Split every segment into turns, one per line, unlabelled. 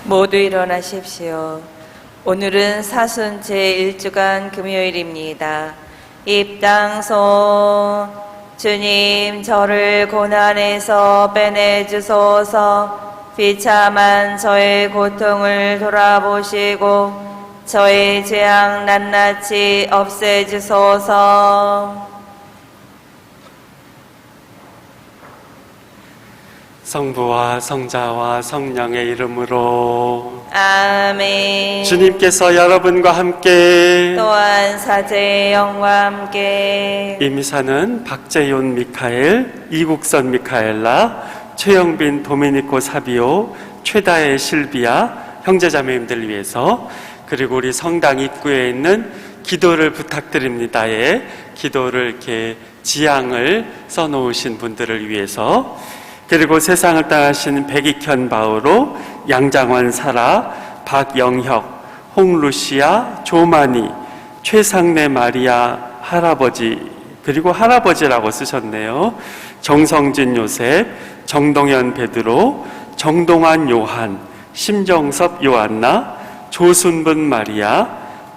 모두 일어나십시오. 오늘은 사순 제1주간 금요일입니다. 입당소. 주님, 저를 고난에서 빼내주소서. 비참한 저의 고통을 돌아보시고 저의 죄악 낱낱이 없애주소서.
성부와 성자와 성령의 이름으로
아멘.
주님께서 여러분과 함께
또한 사제의 영과 함께
이미사는 박재윤 미카엘, 이국선 미카엘라, 최영빈 도미니코 사비오, 최다혜 실비아 형제자매님들 위해서, 그리고 우리 성당 입구에 있는 기도를 부탁드립니다에 기도를 이렇게 지향을 써놓으신 분들을 위해서, 그리고 세상을 떠나신 백익현 바오로, 양장원 사라, 박영혁, 홍루시아, 조마니, 최상래 마리아 할아버지, 그리고 할아버지라고 쓰셨네요. 정성진 요셉, 정동현 베드로, 정동환 요한, 심정섭 요한나, 조순분 마리아,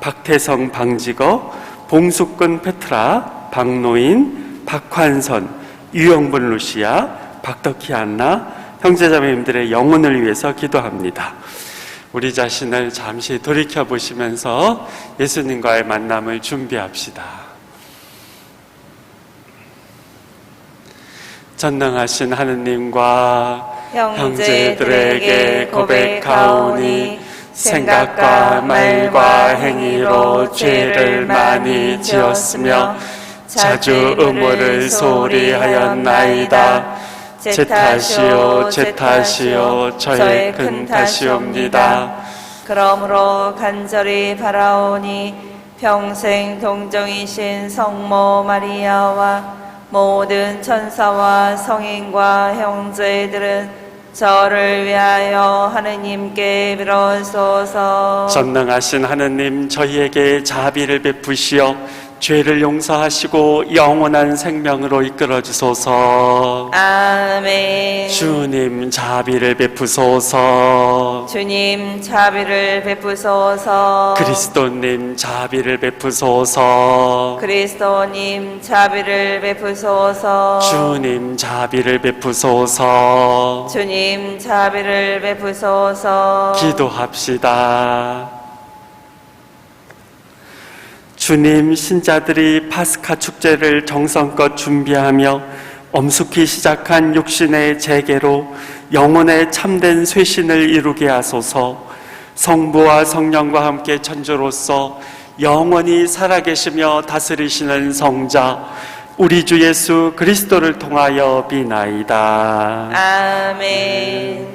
박태성 방직어, 봉숙근 페트라, 박노인, 박환선, 유영분 루시아, 박덕희 안나 형제자매님들의 영혼을 위해서 기도합니다. 우리 자신을 잠시 돌이켜보시면서 예수님과의 만남을 준비합시다. 전능하신 하느님과 형제들에게 고백하오니 생각과 말과 행위로 죄를 많이 지었으며 자주 음모를 소홀히 하였나이다. 제 탓이요 제 탓이요 저의 큰 탓이옵니다.
그러므로 간절히 바라오니 평생 동정이신 성모 마리아와 모든 천사와 성인과 형제들은 저를 위하여 하느님께 빌어소서.
전능하신 하느님, 저희에게 자비를 베푸시어 죄를 용서하시고 영원한 생명으로 이끌어 주소서.
아멘.
주님 자비를 베푸소서.
주님 자비를 베푸소서.
그리스도님 자비를 베푸소서.
그리스도님 자비를 베푸소서.
주님 자비를 베푸소서.
주님 자비를 베푸소서.
기도합시다. 주님, 신자들이 파스카 축제를 정성껏 준비하며 엄숙히 시작한 육신의 재개로 영혼의 참된 쇄신을 이루게 하소서. 성부와 성령과 함께 천주로서 영원히 살아계시며 다스리시는 성자 우리 주 예수 그리스도를 통하여 비나이다.
아멘.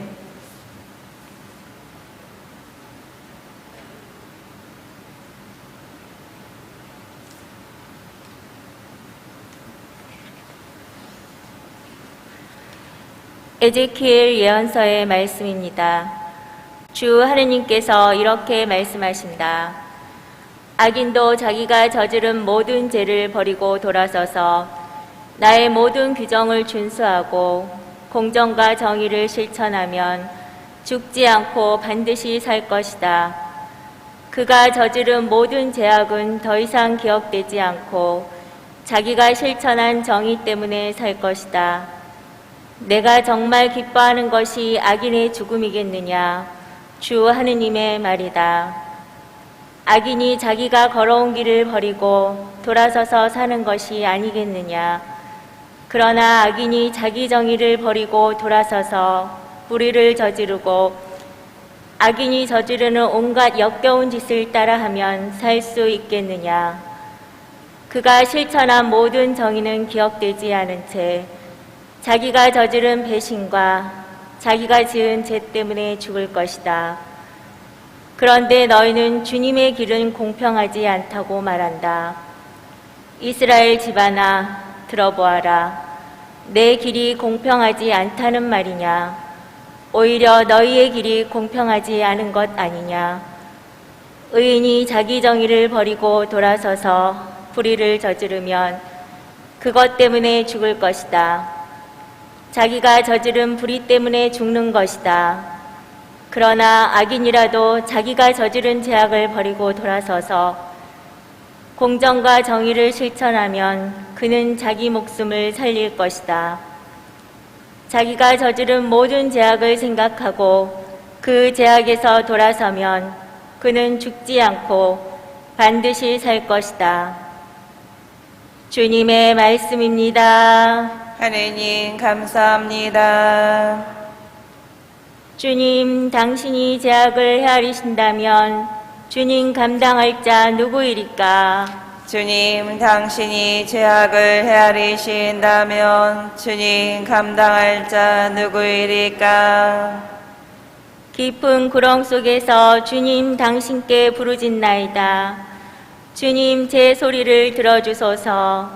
에제키엘 예언서의 말씀입니다. 주 하느님께서 이렇게 말씀하신다. 악인도 자기가 저지른 모든 죄를 버리고 돌아서서 나의 모든 규정을 준수하고 공정과 정의를 실천하면 죽지 않고 반드시 살 것이다. 그가 저지른 모든 죄악은 더 이상 기억되지 않고 자기가 실천한 정의 때문에 살 것이다. 내가 정말 기뻐하는 것이 악인의 죽음이겠느냐? 주 하느님의 말이다. 악인이 자기가 걸어온 길을 버리고 돌아서서 사는 것이 아니겠느냐? 그러나 악인이 자기 정의를 버리고 돌아서서 불의를 저지르고 악인이 저지르는 온갖 역겨운 짓을 따라하면 살 수 있겠느냐? 그가 실천한 모든 정의는 기억되지 않은 채 자기가 저지른 배신과 자기가 지은 죄 때문에 죽을 것이다. 그런데 너희는 주님의 길은 공평하지 않다고 말한다. 이스라엘 집안아, 들어보아라. 내 길이 공평하지 않다는 말이냐? 오히려 너희의 길이 공평하지 않은 것 아니냐? 의인이 자기 정의를 버리고 돌아서서 불의를 저지르면 그것 때문에 죽을 것이다. 자기가 저지른 불의 때문에 죽는 것이다. 그러나 악인이라도 자기가 저지른 죄악을 버리고 돌아서서 공정과 정의를 실천하면 그는 자기 목숨을 살릴 것이다. 자기가 저지른 모든 죄악을 생각하고 그 죄악에서 돌아서면 그는 죽지 않고 반드시 살 것이다. 주님의 말씀입니다.
하느님 감사합니다.
주님, 당신이 죄악을 헤아리신다면 주님 감당할 자 누구이리까?
주님, 당신이 죄악을 헤아리신다면 주님 감당할 자 누구이리까?
깊은 구렁 속에서 주님 당신께 부르짖나이다. 주님, 제 소리를 들어주소서.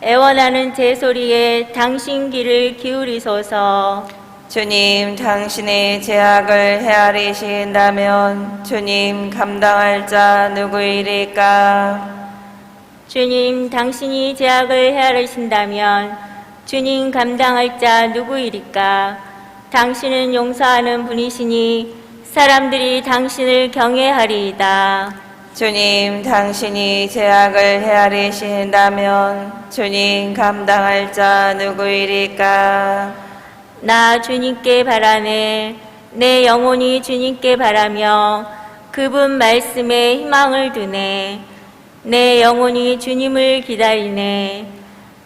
애원하는 제 소리에 당신 귀를 기울이소서.
주님, 당신의 죄악을 헤아리신다면 주님 감당할 자 누구이리까?
주님, 당신이 죄악을 헤아리신다면 주님 감당할 자 누구이리까? 당신은 용서하는 분이시니 사람들이 당신을 경외하리이다.
주님, 당신이 죄악을 헤아리신다면 주님 감당할 자 누구이리까?
나 주님께 바라네. 내 영혼이 주님께 바라며 그분 말씀에 희망을 두네. 내 영혼이 주님을 기다리네.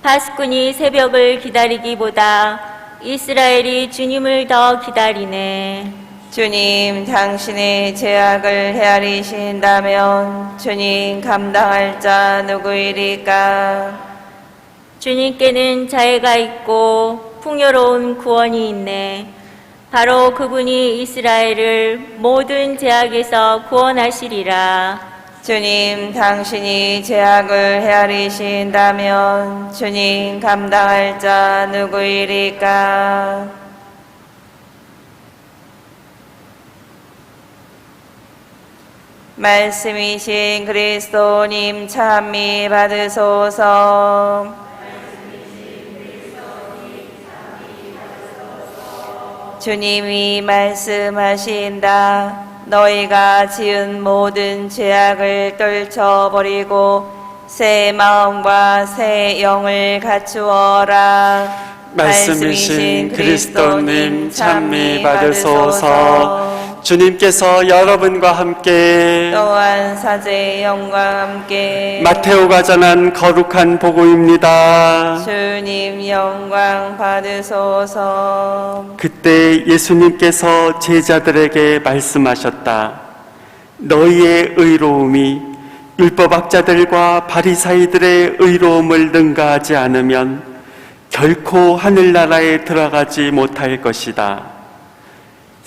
파수꾼이 새벽을 기다리기보다 이스라엘이 주님을 더 기다리네.
주님, 당신의 죄악을 헤아리신다면 주님 감당할 자 누구이리까?
주님께는 자애가 있고 풍요로운 구원이 있네. 바로 그분이 이스라엘을 모든 죄악에서 구원하시리라.
주님, 당신이 죄악을 헤아리신다면 주님 감당할 자 누구이리까? 말씀이신 그리스도님 찬미 받으소서. 주님이 말씀하신다. 너희가 지은 모든 죄악을 떨쳐버리고 새 마음과 새 영을 갖추어라.
말씀이신 그리스도님 찬미 받으소서. 주님께서 여러분과 함께
또한 사제의 영과 함께
마테오가 전한 거룩한 복음입니다.
주님 영광 받으소서.
그때 예수님께서 제자들에게 말씀하셨다. 너희의 의로움이 율법학자들과 바리사이들의 의로움을 능가하지 않으면 결코 하늘나라에 들어가지 못할 것이다.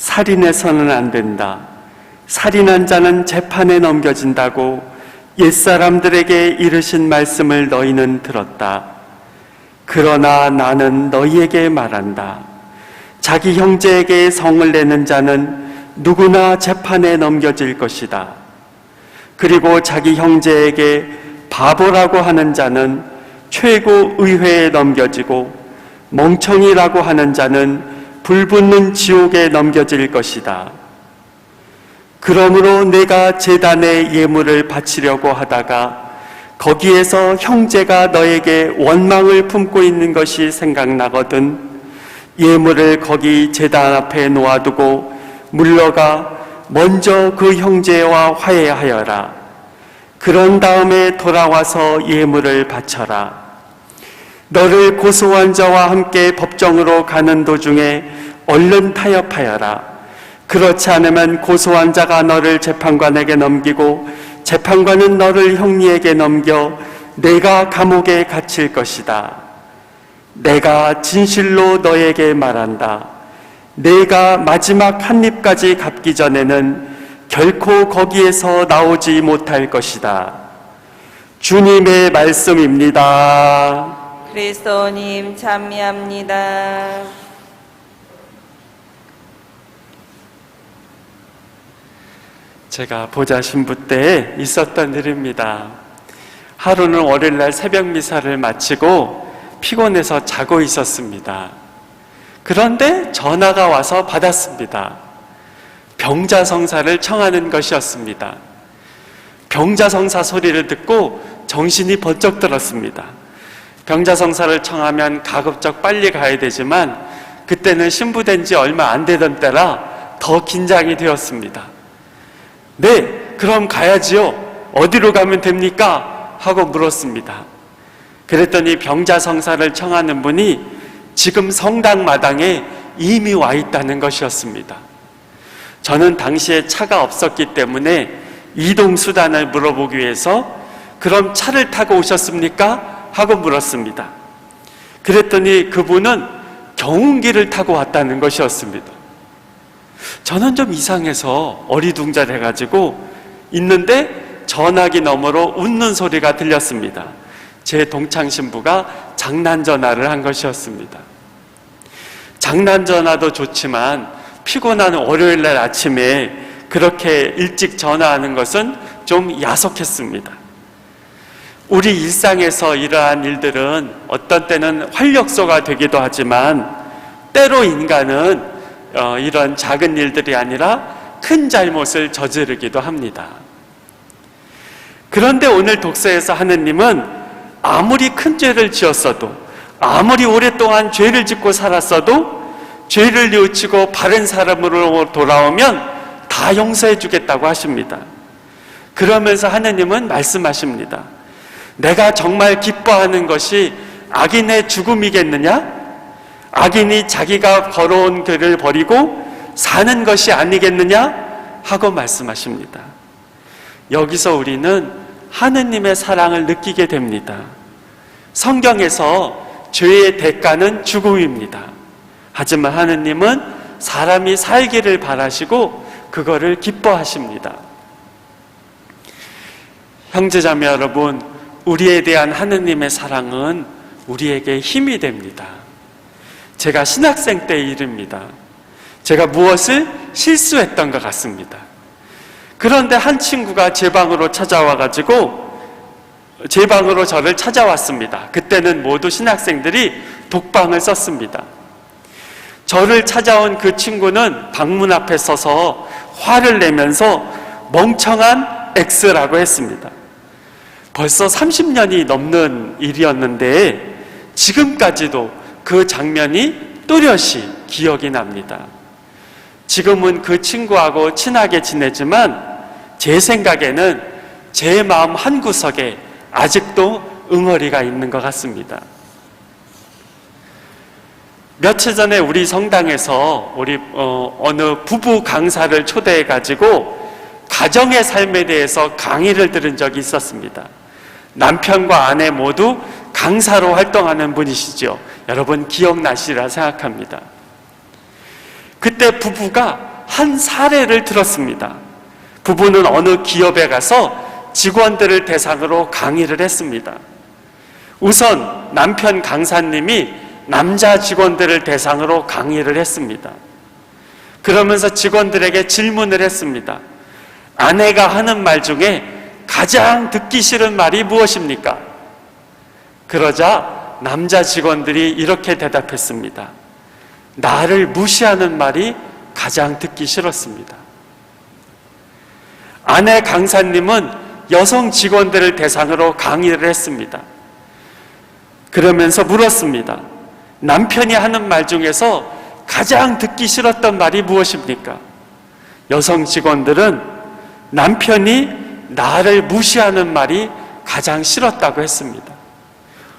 살인해서는 안 된다. 살인한 자는 재판에 넘겨진다고 옛사람들에게 이르신 말씀을 너희는 들었다. 그러나 나는 너희에게 말한다. 자기 형제에게 성을 내는 자는 누구나 재판에 넘겨질 것이다. 그리고 자기 형제에게 바보라고 하는 자는 최고 의회에 넘겨지고 멍청이라고 하는 자는 불붙는 지옥에 넘겨질 것이다. 그러므로 내가 제단에 예물을 바치려고 하다가 거기에서 형제가 너에게 원망을 품고 있는 것이 생각나거든 예물을 거기 제단 앞에 놓아두고 물러가 먼저 그 형제와 화해하여라. 그런 다음에 돌아와서 예물을 바쳐라. 너를 고소한 자와 함께 법정으로 가는 도중에 얼른 타협하여라. 그렇지 않으면 고소한 자가 너를 재판관에게 넘기고 재판관은 너를 형리에게 넘겨 내가 감옥에 갇힐 것이다. 내가 진실로 너에게 말한다. 내가 마지막 한 입까지 갚기 전에는 결코 거기에서 나오지 못할 것이다. 주님의 말씀입니다.
그리스도님 찬미합니다.
제가 보좌 신부 때 있었던 일입니다. 하루는 월요일날 새벽 미사를 마치고 피곤해서 자고 있었습니다. 그런데 전화가 와서 받았습니다. 병자성사를 청하는 것이었습니다. 병자성사 소리를 듣고 정신이 번쩍 들었습니다. 병자성사를 청하면 가급적 빨리 가야 되지만 그때는 신부된 지 얼마 안 되던 때라 더 긴장이 되었습니다. 네, 그럼 가야지요. 어디로 가면 됩니까? 하고 물었습니다. 그랬더니 병자성사를 청하는 분이 지금 성당 마당에 이미 와 있다는 것이었습니다. 저는 당시에 차가 없었기 때문에 이동수단을 물어보기 위해서 그럼 차를 타고 오셨습니까? 하고 물었습니다. 그랬더니 그분은 경운기를 타고 왔다는 것이었습니다. 저는 좀 이상해서 어리둥절해가지고 있는데 전화기 너머로 웃는 소리가 들렸습니다. 제 동창신부가 장난전화를 한 것이었습니다. 장난전화도 좋지만 피곤한 월요일날 아침에 그렇게 일찍 전화하는 것은 좀 야속했습니다. 우리 일상에서 이러한 일들은 어떤 때는 활력소가 되기도 하지만 때로 인간은 이런 작은 일들이 아니라 큰 잘못을 저지르기도 합니다. 그런데 오늘 독서에서 하느님은 아무리 큰 죄를 지었어도, 아무리 오랫동안 죄를 짓고 살았어도 죄를 뉘우치고 바른 사람으로 돌아오면 다 용서해 주겠다고 하십니다. 그러면서 하느님은 말씀하십니다. 내가 정말 기뻐하는 것이 악인의 죽음이겠느냐? 악인이 자기가 걸어온 길을 버리고 사는 것이 아니겠느냐? 하고 말씀하십니다. 여기서 우리는 하느님의 사랑을 느끼게 됩니다. 성경에서 죄의 대가는 죽음입니다. 하지만 하느님은 사람이 살기를 바라시고 그거를 기뻐하십니다. 형제자매 여러분, 우리에 대한 하느님의 사랑은 우리에게 힘이 됩니다. 제가 신학생 때의 일입니다. 제가 무엇을 실수했던 것 같습니다. 그런데 한 친구가 제 방으로 찾아와가지고 제 방으로 저를 찾아왔습니다. 그때는 모두 신학생들이 독방을 썼습니다. 저를 찾아온 그 친구는 방문 앞에 서서 화를 내면서 멍청한 X라고 했습니다. 벌써 30년이 넘는 일이었는데 지금까지도 그 장면이 또렷이 기억이 납니다. 지금은 그 친구하고 친하게 지내지만 제 생각에는 제 마음 한구석에 아직도 응어리가 있는 것 같습니다. 며칠 전에 우리 성당에서 어느 부부 강사를 초대해 가지고 가정의 삶에 대해서 강의를 들은 적이 있었습니다. 남편과 아내 모두 강사로 활동하는 분이시죠. 여러분 기억나시리라 생각합니다. 그때 부부가 한 사례를 들었습니다. 부부는 어느 기업에 가서 직원들을 대상으로 강의를 했습니다. 우선 남편 강사님이 남자 직원들을 대상으로 강의를 했습니다. 그러면서 직원들에게 질문을 했습니다. 아내가 하는 말 중에 가장 듣기 싫은 말이 무엇입니까? 그러자 남자 직원들이 이렇게 대답했습니다. 나를 무시하는 말이 가장 듣기 싫었습니다. 아내 강사님은 여성 직원들을 대상으로 강의를 했습니다. 그러면서 물었습니다. 남편이 하는 말 중에서 가장 듣기 싫었던 말이 무엇입니까? 여성 직원들은 남편이 나를 무시하는 말이 가장 싫었다고 했습니다.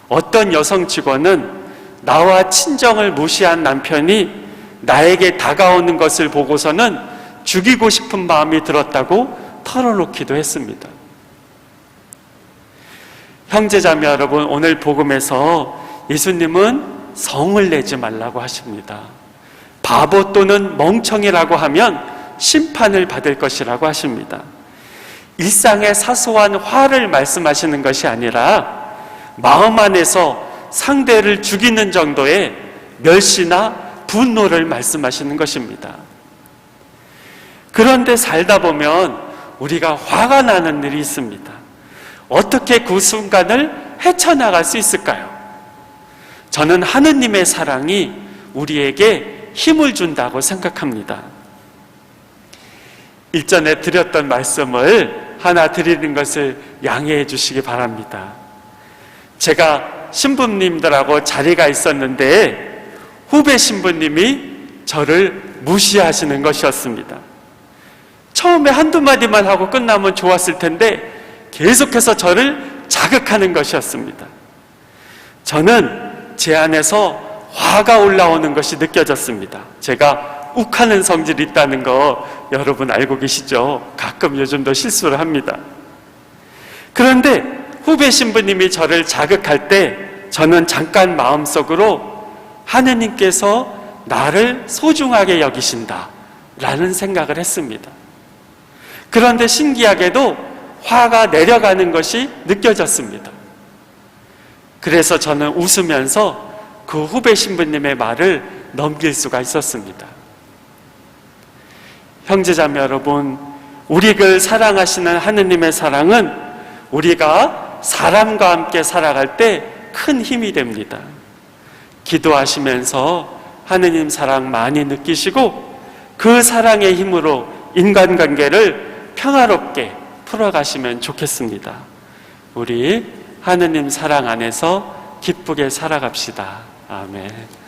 어떤 여성 직원은 나와 친정을 무시한 남편이 나에게 다가오는 것을 보고서는 죽이고 싶은 마음이 들었다고 털어놓기도 했습니다. 형제자매 여러분, 오늘 복음에서 예수님은 성을 내지 말라고 하십니다. 바보 또는 멍청이라고 하면 심판을 받을 것이라고 하십니다. 일상의 사소한 화를 말씀하시는 것이 아니라 마음 안에서 상대를 죽이는 정도의 멸시나 분노를 말씀하시는 것입니다. 그런데 살다 보면 우리가 화가 나는 일이 있습니다. 어떻게 그 순간을 헤쳐나갈 수 있을까요? 저는 하느님의 사랑이 우리에게 힘을 준다고 생각합니다. 일전에 드렸던 말씀을 하나 드리는 것을 양해해 주시기 바랍니다. 제가 신부님들하고 자리가 있었는데 후배 신부님이 저를 무시하시는 것이었습니다. 처음에 한두 마디만 하고 끝나면 좋았을 텐데 계속해서 저를 자극하는 것이었습니다. 저는 제 안에서 화가 올라오는 것이 느껴졌습니다. 제가 욱하는 성질이 있다는 거 여러분 알고 계시죠? 가끔 요즘도 실수를 합니다. 그런데 후배 신부님이 저를 자극할 때 저는 잠깐 마음속으로 하느님께서 나를 소중하게 여기신다 라는 생각을 했습니다. 그런데 신기하게도 화가 내려가는 것이 느껴졌습니다. 그래서 저는 웃으면서 그 후배 신부님의 말을 넘길 수가 있었습니다. 형제자매 여러분, 우리를 사랑하시는 하느님의 사랑은 우리가 사람과 함께 살아갈 때 큰 힘이 됩니다. 기도하시면서 하느님 사랑 많이 느끼시고 그 사랑의 힘으로 인간관계를 평화롭게 풀어가시면 좋겠습니다. 우리 하느님 사랑 안에서 기쁘게 살아갑시다. 아멘.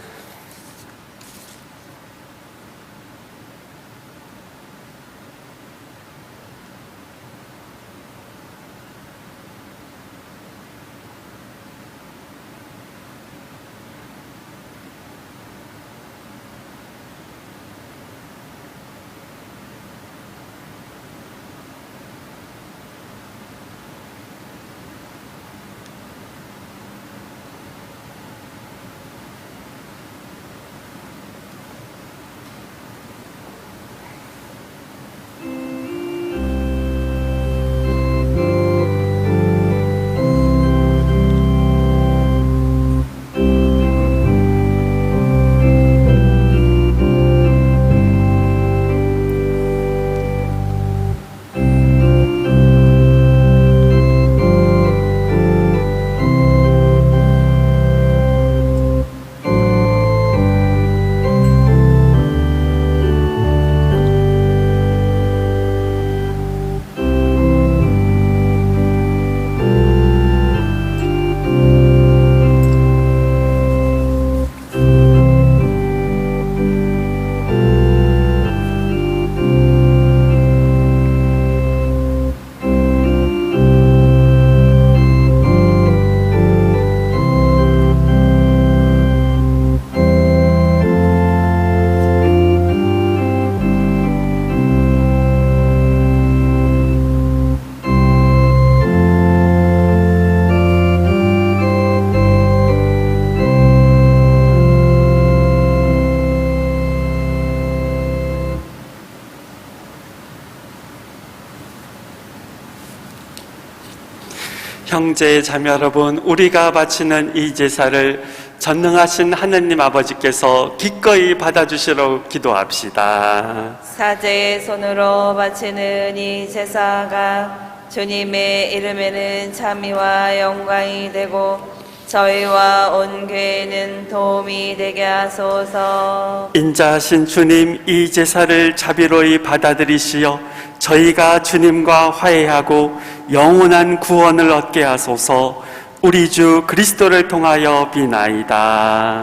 형제 자매 여러분, 우리가 바치는 이 제사를 전능하신 하느님 아버지께서 기꺼이 받아주시러 기도합시다.
사제의 손으로 바치는 이 제사가 주님의 이름에는 참미와 영광이 되고 저희와 온 교회는 도움이 되게 하소서.
인자하신 주님, 이 제사를 자비로이 받아들이시어 저희가 주님과 화해하고 영원한 구원을 얻게 하소서. 우리 주 그리스도를 통하여 비나이다.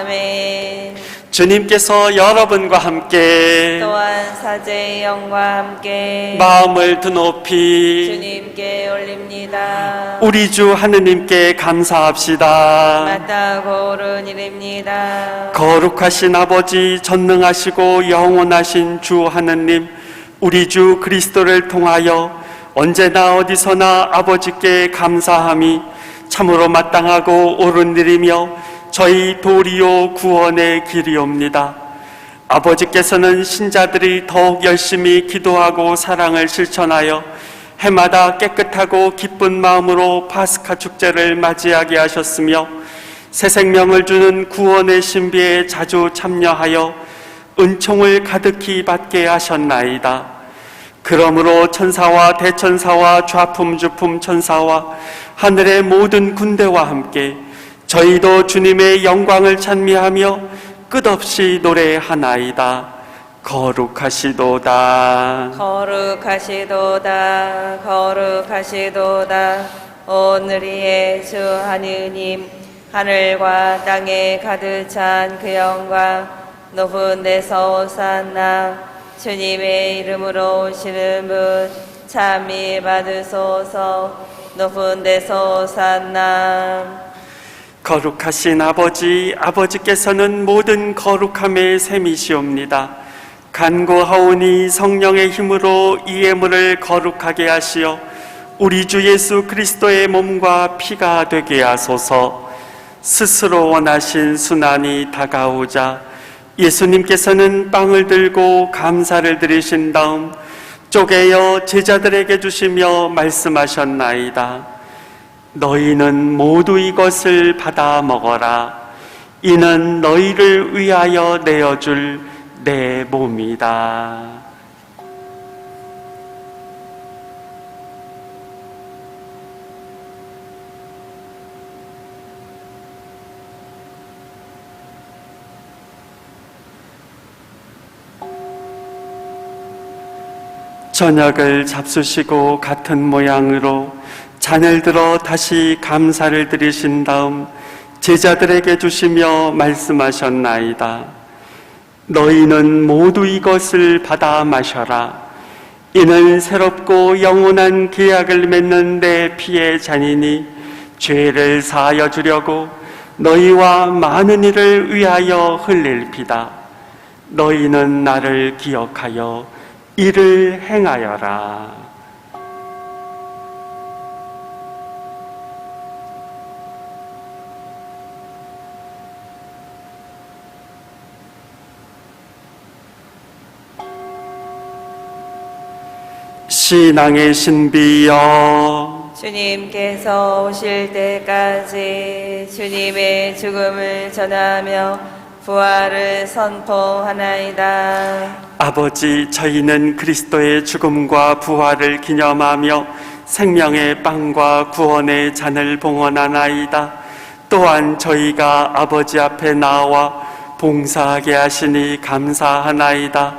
아멘.
주님께서 여러분과 함께
또한 사제의 영과 함께
마음을 드높이
주님께 올립니다.
우리 주 하느님께 감사합시다.
마땅하고 옳은 일입니다.
거룩하신 아버지, 전능하시고 영원하신 주 하느님, 우리 주 그리스도를 통하여 언제나 어디서나 아버지께 감사함이 참으로 마땅하고 옳은 일이며 저희 도리요 구원의 길이옵니다. 아버지께서는 신자들이 더욱 열심히 기도하고 사랑을 실천하여 해마다 깨끗하고 기쁜 마음으로 파스카 축제를 맞이하게 하셨으며 새 생명을 주는 구원의 신비에 자주 참여하여 은총을 가득히 받게 하셨나이다. 그러므로 천사와 대천사와 좌품주품 천사와 하늘의 모든 군대와 함께 저희도 주님의 영광을 찬미하며 끝없이 노래하나이다. 거룩하시도다.
거룩하시도다. 거룩하시도다. 오늘의 주 하느님, 하늘과 땅에 가득 찬 그 영광, 높은 데서 오산나. 주님의 이름으로 오시는 분 참이 받으소서. 높은 데서 오산나.
거룩하신 아버지, 아버지께서는 모든 거룩함의 셈이시옵니다. 간구하오니 성령의 힘으로 이 예물을 거룩하게 하시어 우리 주 예수 그리스도의 몸과 피가 되게 하소서. 스스로 원하신 순환이 다가오자 예수님께서는 빵을 들고 감사를 드리신 다음 쪼개어 제자들에게 주시며 말씀하셨나이다. 너희는 모두 이것을 받아 먹어라. 이는 너희를 위하여 내어줄 내 몸이다. 저녁을 잡수시고 같은 모양으로 잔을 들어 다시 감사를 드리신 다음 제자들에게 주시며 말씀하셨나이다. 너희는 모두 이것을 받아 마셔라. 이는 새롭고 영원한 계약을 맺는 내 피의 잔이니 죄를 사하여 주려고 너희와 많은 이를 위하여 흘릴 피다. 너희는 나를 기억하여 이를 행하여라. 신앙의 신비여,
주님께서 오실 때까지 주님의 죽음을 전하며 부활을 선포하나이다.
아버지, 저희는 그리스도의 죽음과 부활을 기념하며 생명의 빵과 구원의 잔을 봉헌하나이다. 또한 저희가 아버지 앞에 나와 봉사하게 하시니 감사하나이다.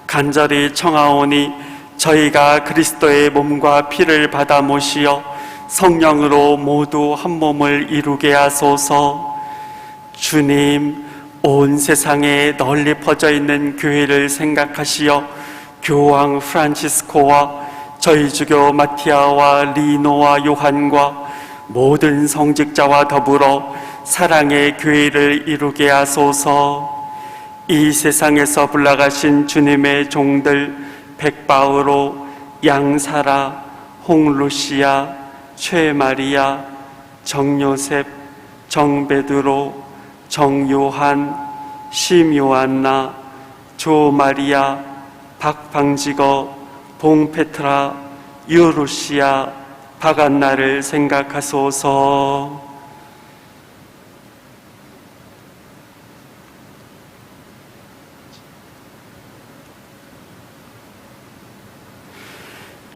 간절히 청하오니 저희가 그리스도의 몸과 피를 받아 모시어 성령으로 모두 한 몸을 이루게 하소서. 주님, 온 세상에 널리 퍼져 있는 교회를 생각하시어 교황 프란치스코와 저희 주교 마티아와 리노와 요한과 모든 성직자와 더불어 사랑의 교회를 이루게 하소서. 이 세상에서 불러가신 주님의 종들 백바오로, 양사라, 홍루시아, 최마리아, 정요셉, 정베드로, 정요한, 심요한나, 조마리아, 박방지거, 봉페트라, 유루시아, 박안나를 생각하소서.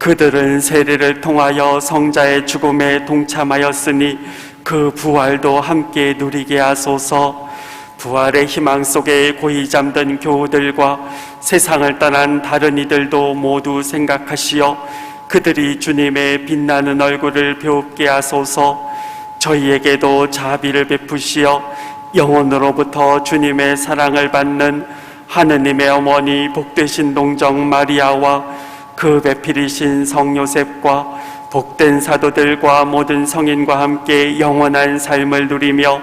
그들은 세례를 통하여 성자의 죽음에 동참하였으니 그 부활도 함께 누리게 하소서. 부활의 희망 속에 고이 잠든 교우들과 세상을 떠난 다른 이들도 모두 생각하시어 그들이 주님의 빛나는 얼굴을 배웁게 하소서. 저희에게도 자비를 베푸시어 영혼으로부터 주님의 사랑을 받는 하느님의 어머니 복되신 동정 마리아와 그 배필이신 성요셉과 복된 사도들과 모든 성인과 함께 영원한 삶을 누리며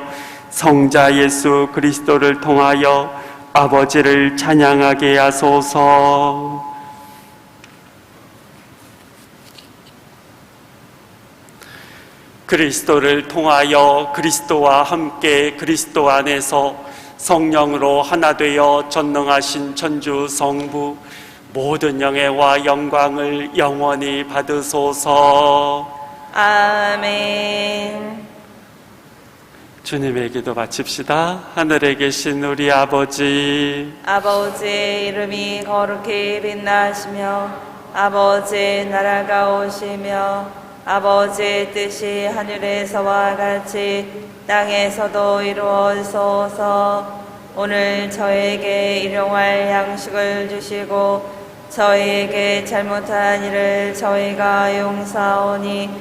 성자 예수 그리스도를 통하여 아버지를 찬양하게 하소서. 그리스도를 통하여 그리스도와 함께 그리스도 안에서 성령으로 하나 되어 전능하신 천주 성부 모든 영예와 영광을 영원히 받으소서.
아멘.
주님의 기도 바칩시다. 하늘에 계신 우리 아버지,
아버지의 이름이 거룩히 빛나시며 아버지의 나라가 오시며 아버지의 뜻이 하늘에서와 같이 땅에서도 이루어지소서. 오늘 저에게 일용할 양식을 주시고 저희에게 잘못한 일을 저희가 용서하오니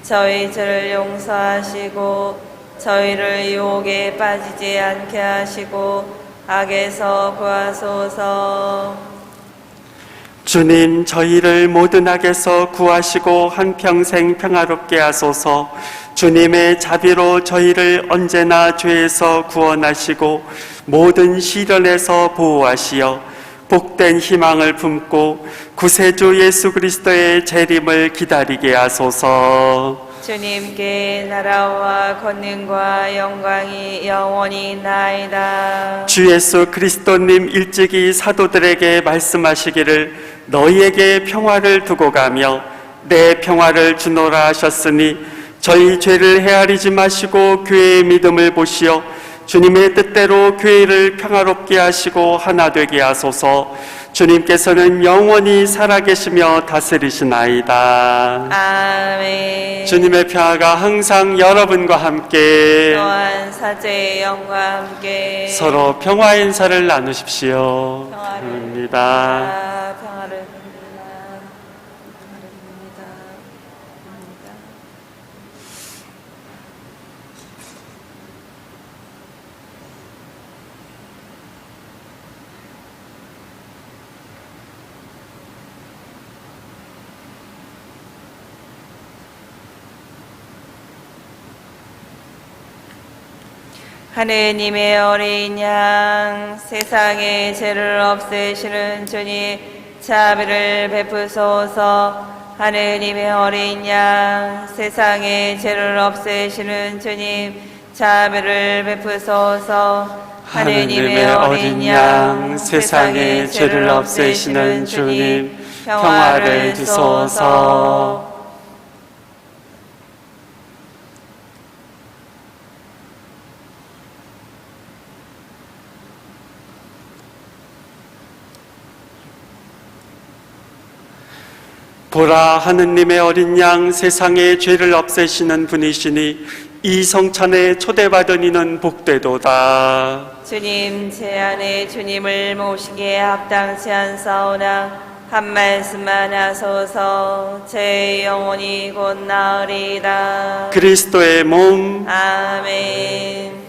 저희 죄를 용서하시고 저희를 유혹에 빠지지 않게 하시고 악에서 구하소서.
주님, 저희를 모든 악에서 구하시고 한평생 평화롭게 하소서. 주님의 자비로 저희를 언제나 죄에서 구원하시고 모든 시련에서 보호하시어 복된 희망을 품고 구세주 예수 그리스도의 재림을 기다리게 하소서.
주님께 나라와 권능과 영광이 영원히 나이다.
주 예수 그리스도님 일찍이 사도들에게 말씀하시기를 너희에게 평화를 두고 가며 내 평화를 주노라 하셨으니 저희 죄를 헤아리지 마시고 교회의 믿음을 보시어 주님의 뜻대로 교회를 평화롭게 하시고 하나 되게 하소서. 주님께서는 영원히 살아계시며 다스리시나이다.
아멘.
주님의 평화가 항상 여러분과 함께
또한 사제의 영과 함께
서로 평화 인사를 나누십시오.
평화를
입니다.
평화를 빕니다. 평화를 빕니다. 하느님의 어린 양, 세상의 죄를 없애시는 주님, 자비를 베푸소서. 하느님의 어린 양, 세상의 죄를 없애시는 주님, 자비를 베푸소서.
하느님의 어린 양, 세상의 죄를 없애시는 주님, 평화를 주소서. 보라, 하느님의 어린 양, 세상의 죄를 없애시는 분이시니 이 성찬에 초대받은 이는 복되도다.
주님, 제 안에 주님을 모시기에 합당치 않사오나 한 말씀만 하소서. 제 영혼이 곧 나으리이다.
그리스도의 몸,
아멘.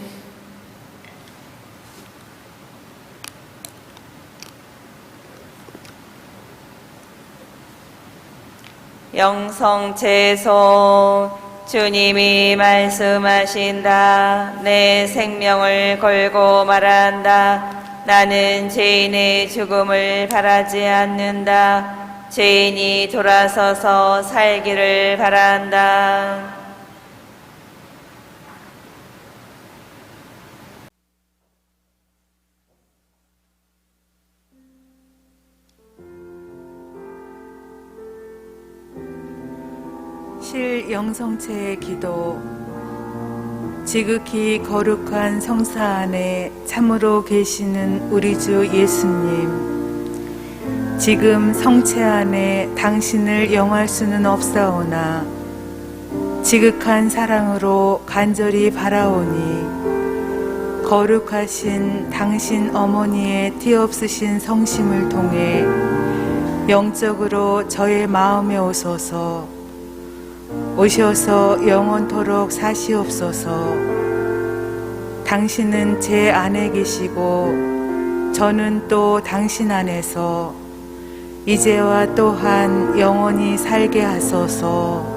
영성채소. 주님이 말씀하신다. 내 생명을 걸고 말한다. 나는 죄인의 죽음을 바라지 않는다. 죄인이 돌아서서 살기를 바란다.
실영성체의 기도. 지극히 거룩한 성사 안에 참으로 계시는 우리 주 예수님, 지금 성체 안에 당신을 영할 수는 없사오나 지극한 사랑으로 간절히 바라오니 거룩하신 당신 어머니의 티없으신 성심을 통해 영적으로 저의 마음에 오셔서 영원토록 사시옵소서. 당신은 제 안에 계시고 저는 또 당신 안에서 이제와 또한 영원히 살게 하소서.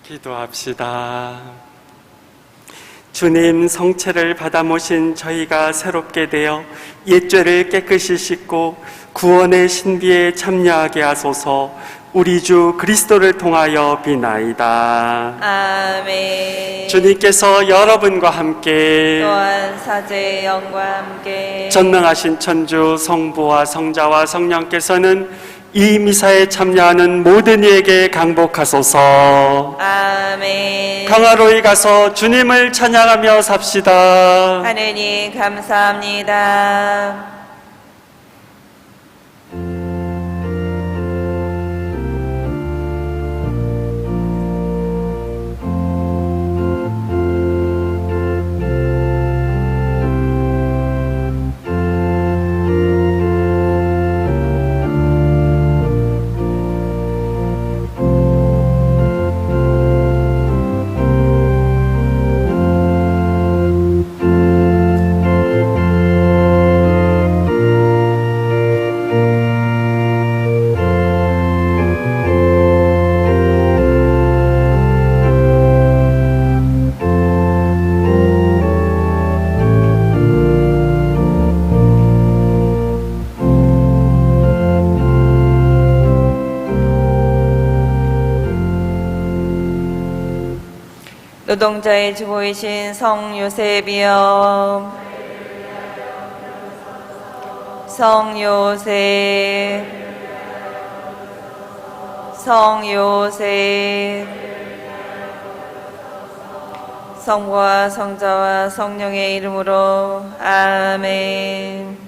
기도합시다. 주님, 성체를 받아 모신 저희가 새롭게 되어 옛죄를 깨끗이 씻고 구원의 신비에 참여하게 하소서. 우리 주 그리스도를 통하여 비나이다.
아멘.
주님께서 여러분과 함께
또한 사제의 영과 함께
전능하신 천주 성부와 성자와 성령께서는 이 미사에 참여하는 모든 이에게 강복하소서.
아멘.
평화로이 가서 주님을 찬양하며 삽시다.
하느님 감사합니다. 노동자의 주보이신 성 요셉이여, 성 요셉, 성 요셉, 성부와 성자와 성령의 이름으로 아멘.